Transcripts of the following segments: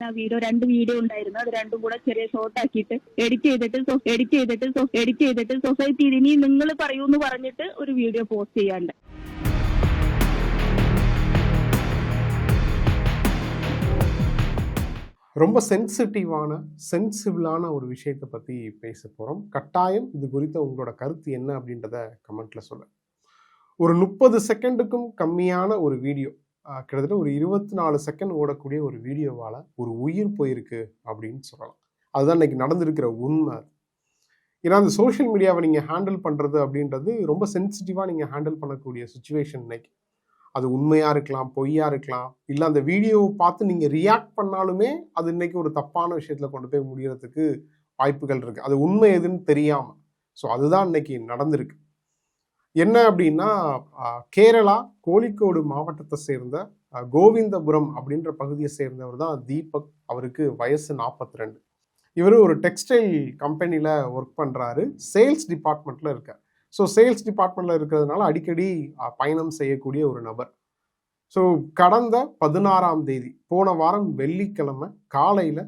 Video 2 video ഉണ്ടായിരുന്നു. അത് രണ്ടും കൂടെ ചെറിയ ഷോർട്ട് ആക്കിയിട്ട് എഡിറ്റ് ചെയ്തിട്ട് സൊസൈറ്റിയിൽ ഇനി നിങ്ങൾ പറയൂന്ന് പറഞ്ഞിട്ട് ഒരു വീഡിയോ പോസ്റ്റ് ചെയ്യാണ്ട്. ரொம்ப சென்சிபிளான ஒரு விஷயத்தை பற்றி பேச போகிறோம். கட்டாயம் இது குறித்த உங்களோட கருத்து என்ன அப்படின்றத கமெண்ட்டில் சொல்ல. ஒரு 30 செகண்டுக்கும் கம்மியான ஒரு வீடியோ, கிட்டத்தட்ட ஒரு 24 செகண்ட் ஓடக்கூடிய ஒரு வீடியோவால் ஒரு உயிர் போயிருக்கு அப்படின்னு சொல்லலாம். அதுதான் இன்னைக்கு நடந்திருக்கிற உண்மை. ஏன்னா அந்த சோஷியல் மீடியாவை நீங்கள் ஹேண்டில் பண்ணுறது அப்படின்றது ரொம்ப சென்சிட்டிவாக நீங்கள் ஹேண்டில் பண்ணக்கூடிய சுச்சுவேஷன் இன்னைக்கு. அது உண்மையாக இருக்கலாம், பொய்யாக இருக்கலாம், இல்லை அந்த வீடியோவை பார்த்து நீங்கள் ரியாக்ட் பண்ணாலுமே அது இன்னைக்கு ஒரு தப்பான விஷயத்தில் கொண்டு போய் முடியறதுக்கு வாய்ப்புகள் இருக்குது, அது உண்மை எதுன்னு தெரியாமல். ஸோ அதுதான் இன்னைக்கு நடந்திருக்கு. என்ன அப்படின்னா, கேரளா கோழிக்கோடு மாவட்டத்தை சேர்ந்த கோவிந்தபுரம் அப்படின்ற பகுதியை சேர்ந்தவர் தான் தீபக். அவருக்கு வயசு 42. இவர் ஒரு டெக்ஸ்டைல் கம்பெனியில் ஒர்க் பண்ணுறாரு, சேல்ஸ் டிபார்ட்மெண்ட்டில் இருக்கார். ஸோ சேல்ஸ் டிபார்ட்மெண்ட்டில் இருக்கிறதுனால அடிக்கடி பயணம் செய்யக்கூடிய ஒரு நபர். ஸோ கடந்த 16ஆம் தேதி, போன வாரம் வெள்ளிக்கிழமை காலையில்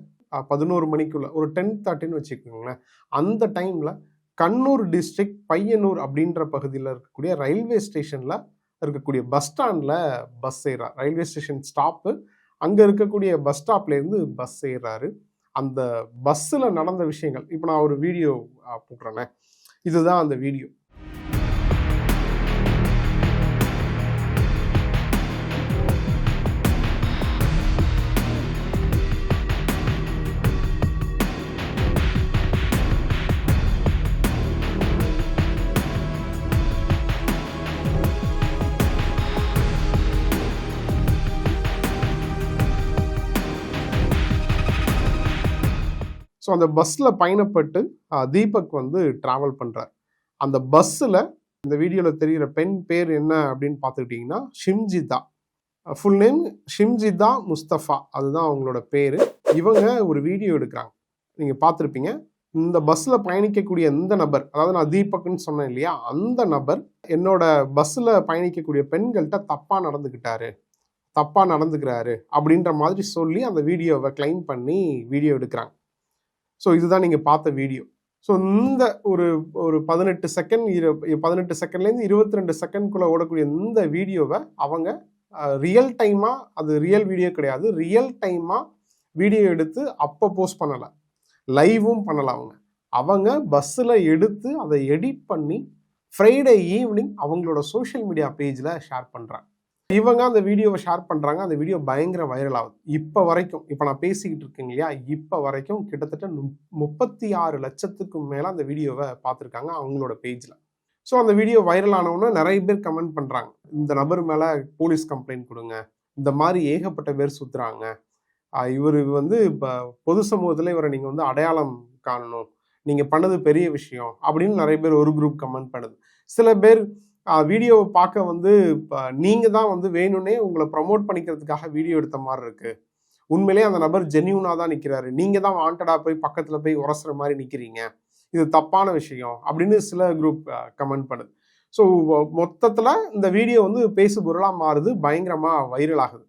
11 மணிக்குள்ளே, ஒரு 10:30 வச்சுக்கோங்களேன், அந்த டைமில் கண்ணூர் டிஸ்ட்ரிக்ட் பையனூர் அப்படின்ற பகுதியில் இருக்கக்கூடிய ரயில்வே ஸ்டேஷனில் இருக்கக்கூடிய பஸ் ஸ்டாண்டில் பஸ் ஏறார். ரயில்வே ஸ்டேஷன் ஸ்டாப்பு, அங்கே இருக்கக்கூடிய பஸ் ஸ்டாப்லேருந்து பஸ் ஏறாரு. அந்த பஸ்ஸில் நடந்த விஷயங்கள் இப்போ நான் ஒரு வீடியோ போடுறேனே, இதுதான் அந்த வீடியோ. ஸோ அந்த பஸ்ஸில் பயணப்பட்டு தீபக் வந்து ட்ராவல் பண்ணுறார். அந்த பஸ்ஸில் இந்த வீடியோவில் தெரிகிற பெண் பேர் என்ன அப்படின்னு பார்த்துக்கிட்டிங்கன்னா ஷிம்ஜிதா. ஃபுல் நேம் ஷிம்ஜிதா முஸ்தஃபா, அதுதான் அவங்களோட பேர். இவங்க ஒரு வீடியோ எடுக்கிறாங்க, நீங்கள் பார்த்துருப்பீங்க. இந்த பஸ்ஸில் பயணிக்கக்கூடிய எந்த நபர், அதாவது நான் தீபக்னு சொன்னேன் இல்லையா, அந்த நபர் என்னோட பஸ்ஸில் பயணிக்கக்கூடிய பெண்கள்கிட்ட தப்பாக நடந்துக்கிறாரு அப்படின்ற மாதிரி சொல்லி அந்த வீடியோவை கிளைம் பண்ணி வீடியோ எடுக்கிறாங்க. ஸோ இதுதான் நீங்கள் பார்த்த வீடியோ. ஸோ இந்த ஒரு 18 செகண்ட்லேருந்து 22 செகண்ட்குள்ளே ஓடக்கூடிய இந்த வீடியோவை அவங்க ரியல் டைமாக, அது ரியல் வீடியோ கிடையாது, ரியல் டைமாக வீடியோ எடுத்து அப்போ போஸ்ட் பண்ணலை, லைவும் பண்ணலை. அவங்க பஸ்ஸில் எடுத்து அதை எடிட் பண்ணி ஃப்ரைடே ஈவினிங் அவங்களோட சோஷியல் மீடியா பேஜில் ஷேர் பண்ணுறாங்க. இவங்க அந்த வீடியோவை ஷேர் பண்ணுறாங்க. அந்த வீடியோ பயங்கர வைரல் ஆகுது. இப்போ வரைக்கும், இப்போ நான் பேசிக்கிட்டு இருக்கேன் இல்லையா, இப்போ வரைக்கும் கிட்டத்தட்ட 36 லட்சத்துக்கும் மேலே அந்த வீடியோவை பார்த்துருக்காங்க அவங்களோட பேஜில். ஸோ அந்த வீடியோ வைரல் ஆனவுடனே நிறைய பேர் கமெண்ட் பண்ணுறாங்க, இந்த நபர் மேலே போலீஸ் கம்ப்ளைண்ட் கொடுங்க, இந்த மாதிரி ஏகப்பட்ட பேர் சுற்றுறாங்க, இவர் வந்து இப்போ பொது சமூகத்தில் இவரை நீங்கள் வந்து அடையாளம் காணணும், நீங்கள் பண்ணது பெரிய விஷயம் அப்படின்னு நிறைய பேர் ஒரு குரூப் கமெண்ட் பண்ணுது. சில பேர் வீடியோவை பார்க்க வந்து நீங்கள் தான் வந்து வேணும்னே உங்களை ப்ரமோட் பண்ணிக்கிறதுக்காக வீடியோ எடுத்த மாதிரி இருக்குது, உண்மையிலே அந்த நபர் ஜென்யூனாக தான் நிற்கிறாரு, நீங்கள் தான் வாண்டடாக போய் பக்கத்தில் போய் உரசுற மாதிரி நிற்கிறீங்க, இது தப்பான விஷயம் அப்படின்னு சில குரூப் கமெண்ட் பண்ணுது. ஸோ மொத்தத்தில் இந்த வீடியோ வந்து பேசுபொருளாக மாறுது, பயங்கரமாக வைரல் ஆகுது.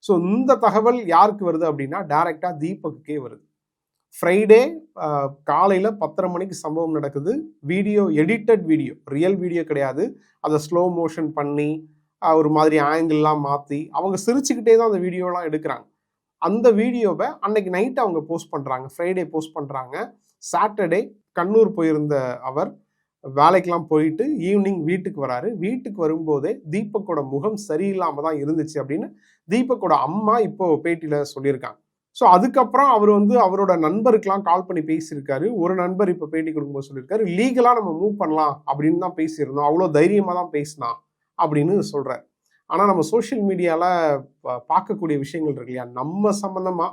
ஸோ இந்த தகவல் யாருக்கு வருது அப்படின்னா டைரெக்டாக தீபக்குக்கே வருது. ஃப்ரைடே காலையில் 10:30 மணிக்கு சம்பவம் நடக்குது. Video edited video, real video கிடையாது. அதை ஸ்லோ மோஷன் பண்ணி ஒரு மாதிரி ஆங்கிள்லாம் மாற்றி அவங்க சிரிச்சுக்கிட்டே தான் அந்த வீடியோலாம் எடுக்கிறாங்க. அந்த வீடியோவை அன்னைக்கு நைட்டு அவங்க போஸ்ட் பண்ணுறாங்க, ஃப்ரைடே போஸ்ட் பண்ணுறாங்க. சாட்டர்டே கண்ணூர் போயிருந்த அவர் வேலைக்கெலாம் போயிட்டு ஈவினிங் வீட்டுக்கு வராரு. வீட்டுக்கு வரும்போதே தீபக்கோட முகம் சரியில்லாமல் தான் இருந்துச்சு அப்படின்னு தீபக்கோட அம்மா இப்போ பேட்டியில் சொல்லியிருக்காங்க. ஸோ அதுக்கப்புறம் அவர் வந்து அவரோட நண்பருக்கெலாம் கால் பண்ணி பேசியிருக்காரு. ஒரு நண்பர் இப்போ பேட்டி கொடுக்கும்போது சொல்லியிருக்காரு, லீகலாக நம்ம மூவ் பண்ணலாம் அப்படின்னு தான் பேசியிருந்தோம், அவ்வளோ தைரியமாக தான் பேசினா அப்படின்னு சொல்கிறார். ஆனால் நம்ம சோஷியல் மீடியாவில் பார்க்கக்கூடிய விஷயங்கள் இருக்கு இல்லையா, நம்ம சம்மந்தமாக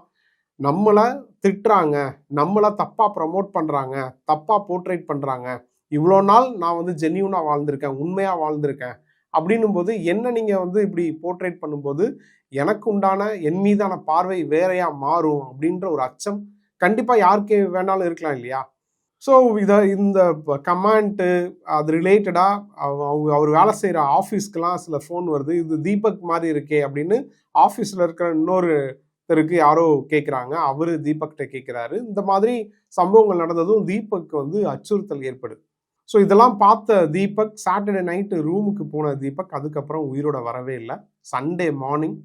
நம்மளை திட்டுறாங்க, நம்மளை தப்பாக ப்ரமோட் பண்ணுறாங்க, தப்பாக போர்ட்ரேட் பண்ணுறாங்க, இவ்வளோ நாள் நான் வந்து ஜென்யூனாக வாழ்ந்திருக்கேன், உண்மையாக வாழ்ந்திருக்கேன் அப்படின்னும் போது என்ன நீங்கள் வந்து இப்படி போர்ட்ரேட் பண்ணும்போது எனக்கு உண்டான என் மீதான பார்வை வேறையா மாறும் அப்படின்ற ஒரு அச்சம் கண்டிப்பாக யாருக்கு வேணாலும் இருக்கலாம் இல்லையா. ஸோ இந்த கமெண்ட்டு அது ரிலேட்டடாக அவர் வேலை செய்கிற ஆஃபீஸ்க்கெலாம் சில ஃபோன் வருது, இது தீபக் மாதிரி இருக்கே அப்படின்னு ஆஃபீஸில் இருக்கிற இன்னொரு தெருக்கு யாரோ கேட்குறாங்க, அவரு தீபக்கிட்ட கேட்குறாரு. இந்த மாதிரி சம்பவங்கள் நடந்ததும் தீபக் வந்து அச்சுறுத்தல் ஏற்படுது. ஸோ இதெல்லாம் பார்த்த தீபக் சாட்டர்டே நைட்டு ரூமுக்கு போன தீபக் அதுக்கப்புறம் உயிரோட வரவே இல்லை. சண்டே மார்னிங்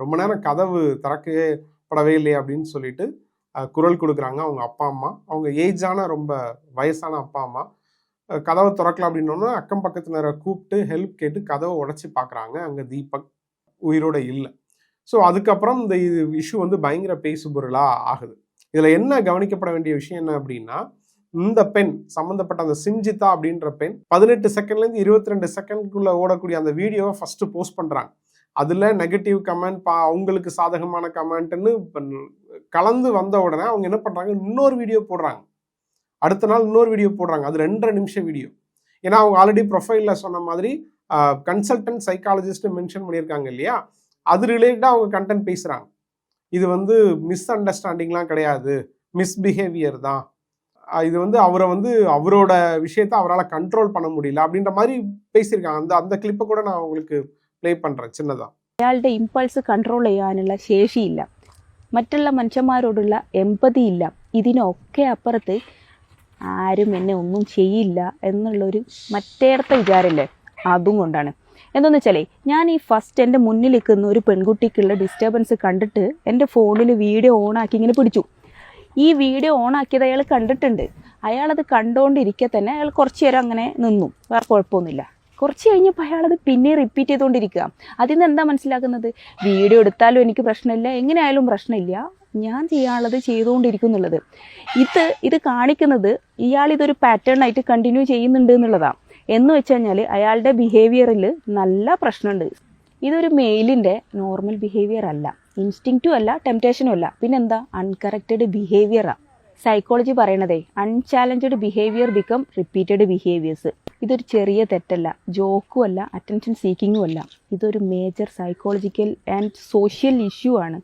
ரொம்ப நேரம் கதவு திறக்கவே படவே இல்லையே அப்படின்னு சொல்லிட்டு குரல் கொடுக்குறாங்க அவங்க அப்பா அம்மா. அவங்க ஏஜான ரொம்ப வயசான அப்பா அம்மா கதவை திறக்கலாம் அப்படின்னோன்னா அக்கம் பக்கத்தினரை கூப்பிட்டு ஹெல்ப் கேட்டு கதவை உடச்சி பார்க்குறாங்க. அங்கே தீபக் உயிரோட இல்லை. ஸோ அதுக்கப்புறம் இந்த இஷ்யூ வந்து பயங்கர பேசுபொருளாக ஆகுது. இதில் என்ன கவனிக்கப்பட வேண்டிய விஷயம் என்ன அப்படின்னா, இந்த பெண் சம்மந்தப்பட்ட அந்த சிம்ஜிதா அப்படின்ற பெண் 18 செகண்ட்லேருந்து 22 செகண்ட்குள்ள ஓடக்கூடிய அந்த வீடியோவை ஃபர்ஸ்ட் போஸ்ட் பண்ணுறாங்க. அதில் நெகட்டிவ் கமெண்ட் அவங்களுக்கு சாதகமான கமெண்ட்னு கலந்து வந்த உடனே அவங்க என்ன பண்ணுறாங்க, இன்னொரு வீடியோ போடுறாங்க. அடுத்த நாள் இன்னொரு வீடியோ போடுறாங்க. அது 2.5 நிமிஷம் வீடியோ. ஏன்னா அவங்க ஆல்ரெடி ப்ரொஃபைலில் சொன்ன மாதிரி கன்சல்டன்ட் சைக்காலஜிஸ்ட் மென்ஷன் பண்ணியிருக்காங்க இல்லையா, அது ரிலேட்டடாக அவங்க கண்டென்ட் பேசுகிறாங்க. இது வந்து மிஸ் அண்டர்ஸ்டாண்டிங்லாம் கிடையாது, மிஸ்பிஹேவியர் தான். இது வந்து அவரை வந்து அவரோட விஷயத்தை அவரால் கண்ட்ரோல் பண்ண முடியல அப்படின்ற மாதிரி பேசியிருக்காங்க. அந்த கிளிப்பை கூட நான் உங்களுக்கு ப்ளே பண்ணுறேன் ചിന്നതാ. അയാളുടെ ഇമ്പൾസ് കൺട്രോൾ ചെയ്യാനുള്ള ശേഷിയില്ല, മറ്റുള്ള മനുഷ്യന്മാരോടുള്ള എമ്പതി ഇല്ല. ഇതിനൊക്കെ അപ്പുറത്ത് ആരും എന്നെ ഒന്നും ചെയ്യില്ല എന്നുള്ളൊരു മറ്റേടത്തെ വിചാരമില്ലേ, അതും കൊണ്ടാണ്. എന്താണെന്ന് വെച്ചാലേ, ഞാൻ ഈ ഫസ്റ്റ് എൻ്റെ മുന്നിൽ നിൽക്കുന്ന ഒരു പെൺകുട്ടിക്കുള്ള ഡിസ്റ്റർബൻസ് കണ്ടിട്ട് എൻ്റെ ഫോണിൽ വീഡിയോ ഓണാക്കി ഇങ്ങനെ പിടിച്ചു. ഈ വീഡിയോ ഓണാക്കിയത് അയാൾ കണ്ടിട്ടുണ്ട്. അയാളത് കണ്ടുകൊണ്ടിരിക്കെ തന്നെ അയാൾ കുറച്ച് നേരം അങ്ങനെ നിന്നു, വേറെ കുഴപ്പമൊന്നുമില്ല. കുറച്ച് കഴിഞ്ഞപ്പോൾ അയാളത് പിന്നെ റിപ്പീറ്റ് ചെയ്തുകൊണ്ടിരിക്കുക. അതിൽ നിന്ന് എന്താ മനസ്സിലാക്കുന്നത്, വീഡിയോ എടുത്താലും എനിക്ക് പ്രശ്നമില്ല, എങ്ങനെയായാലും പ്രശ്നമില്ല, ഞാൻ ചെയ്യാനുള്ളത് ചെയ്തുകൊണ്ടിരിക്കും എന്നുള്ളത്. ഇത് കാണിക്കുന്നത് ഇയാളിതൊരു പാറ്റേൺ ആയിട്ട് കണ്ടിന്യൂ ചെയ്യുന്നുണ്ട് എന്നുള്ളതാണ്. എന്ന് വെച്ച് കഴിഞ്ഞാൽ അയാളുടെ ബിഹേവിയറിൽ നല്ല പ്രശ്നമുണ്ട്. ഇതൊരു മെയിലിൻ്റെ നോർമൽ ബിഹേവിയർ അല്ല, ഇൻസ്റ്റിങ്ക്റ്റും അല്ല, ടെംപ്റ്റേഷനും അല്ല, പിന്നെന്താ, അൺകറക്റ്റഡ് ബിഹേവിയറാണ്. സൈക്കോളജി പറയണതേ unchallenged behaviour become repeated behaviours. ഇതൊരു ചെറിയ തെറ്റല്ല, ജോക്കും അല്ല, അറ്റൻഷൻ സീക്കിങ്ങും അല്ല. ഇതൊരു major psychological and social issue ആണ്.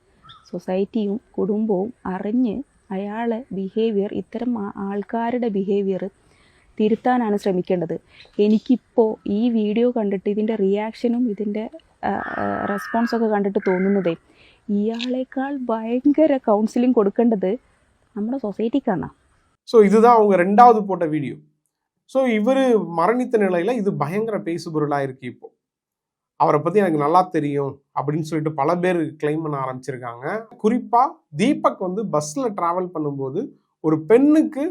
സൊസൈറ്റിയും കുടുംബവും അറിഞ്ഞ് അയാളെ ബിഹേവിയർ, ഇത്തരം ആൾക്കാരുടെ ബിഹേവിയർ തിരുത്താനാണ് ശ്രമിക്കേണ്ടത്. എനിക്കിപ്പോൾ ഈ വീഡിയോ കണ്ടിട്ട് ഇതിൻ്റെ റിയാക്ഷനും ഇതിൻ്റെ റെസ്പോൺസൊക്കെ കണ്ടിട്ട് തോന്നുന്നതേ, ഇയാളേക്കാൾ ഭയങ്കര കൗൺസിലിംഗ് കൊടുക്കേണ്ടത് നമ്മുടെ சொசைட்டிக்கான. ஸோ இதுதான் அவங்க 2வது போட்ட வீடியோ. ஸோ இவர் மரணித்த நிலையில இது பயங்கர பேசுபொருளாக இருக்கு. இப்போ அவரை பற்றி எனக்கு நல்லா தெரியும் அப்படின்னு சொல்லிட்டு பல பேர் கிளைம் பண்ண ஆரம்பிச்சிருக்காங்க. குறிப்பாக தீபக் வந்து பஸ்ஸில் ட்ராவல் பண்ணும்போது ஒரு பெண்ணுக்கு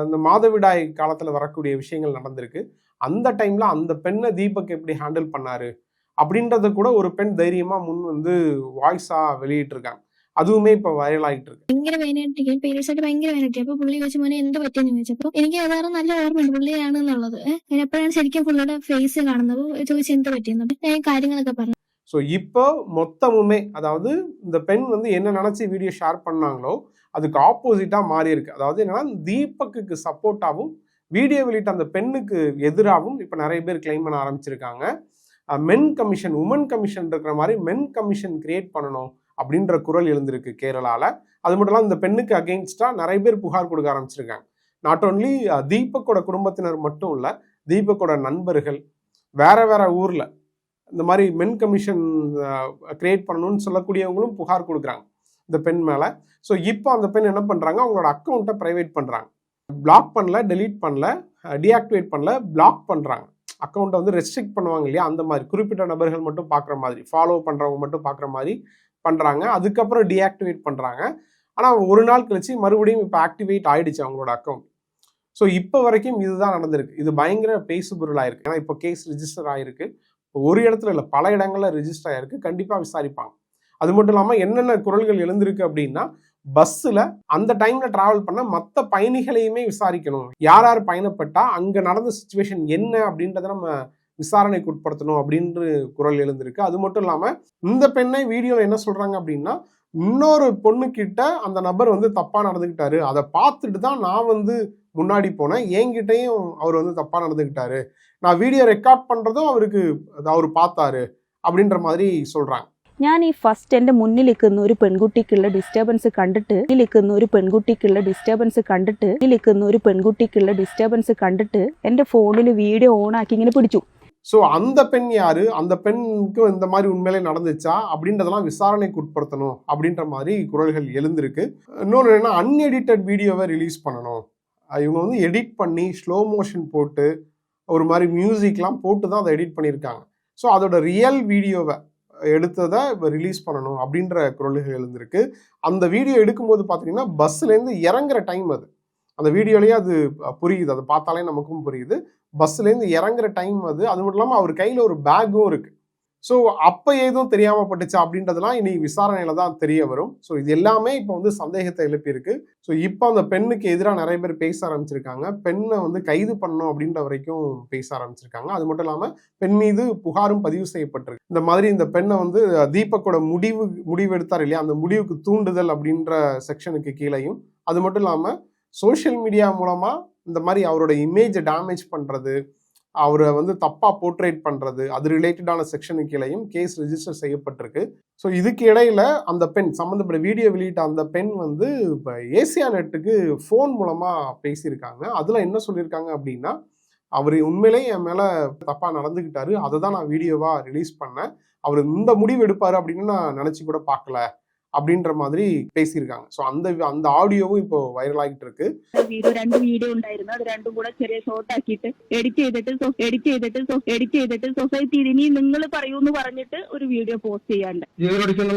இந்த மாதவிடாய் காலத்தில் வரக்கூடிய விஷயங்கள் நடந்திருக்கு. அந்த டைமில் அந்த பெண்ணை தீபக் எப்படி ஹேண்டில் பண்ணாரு அப்படின்றத கூட ஒரு பெண் தைரியமாக முன் வந்து வாய்ஸாக வெளியிட்டிருக்காங்க. അതുമേ ഇപ്പൊ വൈറലായിട്ട് ഭയങ്കര വേനായിട്ട് പീരിയഡ്സ് ആയിട്ട് ഭയങ്കര വേനായിട്ട്. അപ്പൊ പുള്ളി വെച്ച് മോനെ എന്ത് പറ്റിയെന്ന് ചോദിച്ചപ്പോ എനിക്ക് ഏതാറും നല്ല ഓർമ്മയുണ്ട് പുള്ളിയാണെന്നുള്ളത്. ഞാൻ എപ്പോഴാണ് ശരിക്കും പുള്ളിയുടെ ഫേസ് കാണുന്നത്, ചോദിച്ചു എന്ത് പറ്റിയെന്ന് ഞാൻ കാര്യങ്ങളൊക്കെ പറഞ്ഞു. ஸோ இப்போ மொத்தமுமே அதாவது இந்த பெண் வந்து என்ன நினைச்சு வீடியோ ஷேர் பண்ணாங்களோ அதுக்கு ஆப்போசிட்டா மாறி இருக்கு. அதாவது என்னன்னா தீபக்கு சப்போர்ட்டாகவும் வீடியோ வெளியிட்ட அந்த பெண்ணுக்கு எதிராகவும் இப்போ நிறைய பேர் கிளைம் பண்ண ஆரம்பிச்சிருக்காங்க. மென் கமிஷன், உமன் கமிஷன் இருக்கிற மாதிரி மென் கமிஷன் கிரியேட் பண்ணணும் அப்படின்ற குரல் எழுந்திருக்கு கேரளால. அது மட்டும் இல்லாமல் இந்த பெண்ணுக்கு அகெயின்ஸ்டா நிறைய பேர் புகார் கொடுக்க ஆரம்பிச்சிருக்காங்க. நாட் ஓன்லி தீபக்கோட குடும்பத்தினர் மட்டும் இல்லை, தீபக்கோட நண்பர்கள் வேற ஊர்ல இந்த மாதிரி மென் கமிஷன் கிரியேட் பண்ணணும்னு சொல்லக்கூடியவங்களும் புகார் கொடுக்குறாங்க இந்த பெண் மேல. ஸோ இப்போ அந்த பெண் என்ன பண்றாங்க, அவங்களோட அக்கௌண்ட்டை பிரைவேட் பண்றாங்க. பிளாக் பண்ணல, டெலீட் பண்ணல, டீஆக்டிவேட் பண்ணல, பிளாக் பண்றாங்க. அக்கௌண்ட்டை வந்து ரெஸ்ட்ரிக்ட் பண்ணுவாங்க இல்லையா, அந்த மாதிரி குறிப்பிட்ட நபர்கள் மட்டும் பார்க்குற மாதிரி, ஃபாலோ பண்றவங்க மட்டும் பார்க்குற மாதிரி பண்றாங்க. அதுக்கப்புறம் டீஆக்டிவேட் பண்றாங்க. ஆனா ஒரு நாள் கழிச்சு மறுபடியும் இப்போ ஆக்டிவேட் ஆயிடுச்சு அவங்களோட அக்கௌண்ட். ஸோ இப்போ வரைக்கும் இதுதான் நடந்திருக்கு. இது பயங்கர பேசுபொருளாயிருக்கு. ஏன்னா இப்போ கேஸ் ரிஜிஸ்டர் ஆயிருக்கு. ஒரு இடத்துல இல்லை, பல இடங்கள்ல ரிஜிஸ்டர் ஆயிருக்கு. கண்டிப்பா விசாரிப்பாங்க. அது மட்டும் இல்லாம என்னென்ன குரல்கள் எழுந்திருக்கு அப்படின்னா, பஸ்ஸில் அந்த டைம்ல டிராவல் பண்ண மற்ற பயணிகளையுமே விசாரிக்கணும். யார் யார் பயணப்பட்டா அங்க நடந்த சிச்சுவேஷன் என்ன அப்படின்றத நம்ம விசாரணைக்கு உட்படுத்தணும் அப்படின்ற குரல் எழுந்திருக்கு. அது மட்டும் இல்லாம இந்த பெண்ணை வீடியோல என்ன சொல்றாங்க அப்படின்னா, இன்னொரு பொண்ணு கிட்ட அந்த நபர் வந்து தப்பா நடந்துக்கிட்டாரு, அதை பார்த்துட்டு தான் நான் வந்து முன்னாடி போனேன், என்கிட்டையும் அவர் வந்து தப்பா நடந்துக்கிட்டாரு, நான் வீடியோ ரெக்கார்ட் பண்றதும் அவர் பார்த்தாரு அப்படின்ற மாதிரி சொல்றாங்க. ഞാൻ ഈ ഫസ്റ്റ് എൻ്റെ മുന്നിൽ നിൽക്കുന്ന ഒരു പെൺകുട്ടിക്കുള്ള ഡിസ്റ്റർബൻസ് കണ്ടിട്ട് എൻ്റെ ഫോണിൽ വീഡിയോ ഓണാക്കി ഇങ്ങനെ പിടിച്ചു. ஸோ அந்த பெண் யாரு, அந்த பெண்ணுக்கு இந்த மாதிரி உண்மையிலே நடந்துச்சா அப்படின்றதெல்லாம் விசாரணைக்கு உட்படுத்தணும் அப்படின்ற மாதிரி குரல்கள் எழுந்திருக்கு. இன்னொன்று என்னன்னா, அன்எடிட்டட் வீடியோவை ரிலீஸ் பண்ணணும். இவங்க வந்து எடிட் பண்ணி ஸ்லோ மோஷன் போட்டு ஒரு மாதிரி மியூசிக்லாம் போட்டு தான் அதை எடிட் பண்ணியிருக்காங்க. ஸோ அதோட ரியல் வீடியோவை எடுத்ததை ரிலீஸ் பண்ணணும் அப்படின்ற குரல்கள் எழுந்திருக்கு. அந்த வீடியோ எடுக்கும்போது பார்த்தீங்கன்னா பஸ்லேருந்து இறங்குற டைம் அது. அந்த வீடியோலேயே அது புரியுது, அதை பார்த்தாலே நமக்கும் புரியுது. பஸ்லேருந்து இறங்குற டைம் அது. அது மட்டும் இல்லாமல் அவர் கையில் ஒரு பேக்கும் இருக்கு. ஸோ அப்போ ஏதும் தெரியாம பட்டுச்சா அப்படின்றதெல்லாம் இனி விசாரணையில தான் தெரிய வரும். ஸோ இது எல்லாமே இப்போ வந்து சந்தேகத்தை எழுப்பியிருக்கு. ஸோ இப்போ அந்த பெண்ணுக்கு எதிராக நிறைய பேர் பேச ஆரம்பிச்சிருக்காங்க. பெண்ணை வந்து கைது பண்ணணும் அப்படின்ற வரைக்கும் பேச ஆரம்பிச்சிருக்காங்க. அது மட்டும் இல்லாமல் பெண் மீது புகாரும் பதிவு செய்யப்பட்டிருக்கு. இந்த மாதிரி இந்த பெண்ணை வந்து தீபக்கோட முடிவு எடுத்தார் இல்லையா, அந்த முடிவுக்கு தூண்டுதல் அப்படின்ற செக்ஷனுக்கு கீழையும், அது மட்டும் இல்லாமல் சோஷியல் மீடியா மூலமா இந்த மாதிரி அவரோட இமேஜை டேமேஜ் பண்றது, அவரை வந்து தப்பா போர்ட்ரேட் பண்றது, அது ரிலேட்டடான செக்ஷனுக்கு கீழையும் கேஸ் ரெஜிஸ்டர் செய்யப்பட்டிருக்கு. ஸோ இதுக்கு இடையில அந்த பெண் சம்மந்தப்பட்ட வீடியோ வெளியிட்ட அந்த பெண் வந்து இப்போ ஏசியா நெட்டுக்கு ஃபோன் மூலமா பேசியிருக்காங்க. அதுல என்ன சொல்லியிருக்காங்க அப்படின்னா, அவர் உண்மையிலே என் மேல தப்பா நடந்துக்கிட்டாரு, அதை தான் நான் வீடியோவா ரிலீஸ் பண்ணேன். அவர் இந்த முடிவு எடுப்பாரு அப்படின்னு நான் நினைச்சு கூட பார்க்கல அப்படின்ற மாதிரி பேசியிருக்காங்க. ஸோ அந்த ആഡിയോവും ഇപ്പോൾ വൈറലായിട്ട് இருக்கு. രണ്ട് വീഡിയോ ഉണ്ടായിരുന്നു. അത് രണ്ടും കൂടെ ചെറിയ ഷോർട്ട് ആക്കിയിട്ട് എഡിറ്റ് ചെയ്തിട്ട് സൊസൈറ്റിയിൽ ഇനി നിങ്ങൾ പറയൂന്ന് പറഞ്ഞിട്ട് ഒരു വീഡിയോ പോസ്റ്റ് ചെയ്യാണ്ട്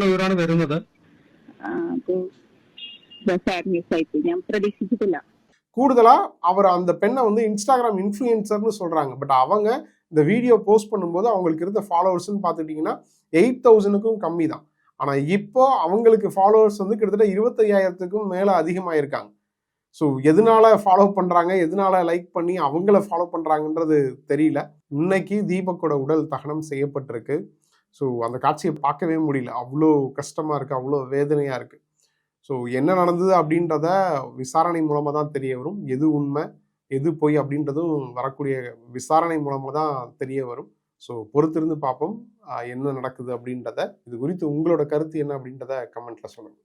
ഇവരാണ് വരുന്നത്. സാഡ് ന്യൂസ് ആയിട്ട് ഞാൻ പ്രതീക്ഷിച്ചിട്ടില്ല. கூடுதலா அவர் அந்த பெண்ணை வந்து இன்ஸ்டாகிராம் இன்ஃப்ளூயன்சர்னு சொல்றாங்க. பட் அவங்க இந்த வீடியோ போஸ்ட் பண்ணும்போது அவங்களுக்கு இருந்த ஃபாலோவர்ஸ்ன்னு பார்த்துக்கிட்டிங்கன்னா 8,000க்கும் கம்மி தான். ஆனால் இப்போ அவங்களுக்கு ஃபாலோவர்ஸ் வந்து கிட்டத்தட்ட 25,000க்கும் மேலே அதிகமாயிருக்காங்க. ஸோ எதனால ஃபாலோ பண்ணுறாங்க, எதனால லைக் பண்ணி அவங்கள ஃபாலோ பண்ணுறாங்கன்றது தெரியல. இன்னைக்கு தீபக்கோட உடல் தகனம் செய்யப்பட்டிருக்கு. ஸோ அந்த காட்சியை பார்க்கவே முடியல. அவ்வளோ கஷ்டமாக இருக்குது, அவ்வளோ வேதனையாக இருக்குது. ஸோ என்ன நடந்தது அப்படின்றத விசாரணை மூலமாக தான் தெரிய வரும். எது உண்மை எது பொய் அப்படின்றதும் வரக்கூடிய விசாரணை மூலமாக தான் தெரிய வரும். ஸோ பொறுத்திருந்து பார்ப்போம் என்ன நடக்குது அப்படின்றத. இது குறித்து உங்களோட கருத்து என்ன அப்படின்றத கமெண்ட்ல சொல்லுங்க.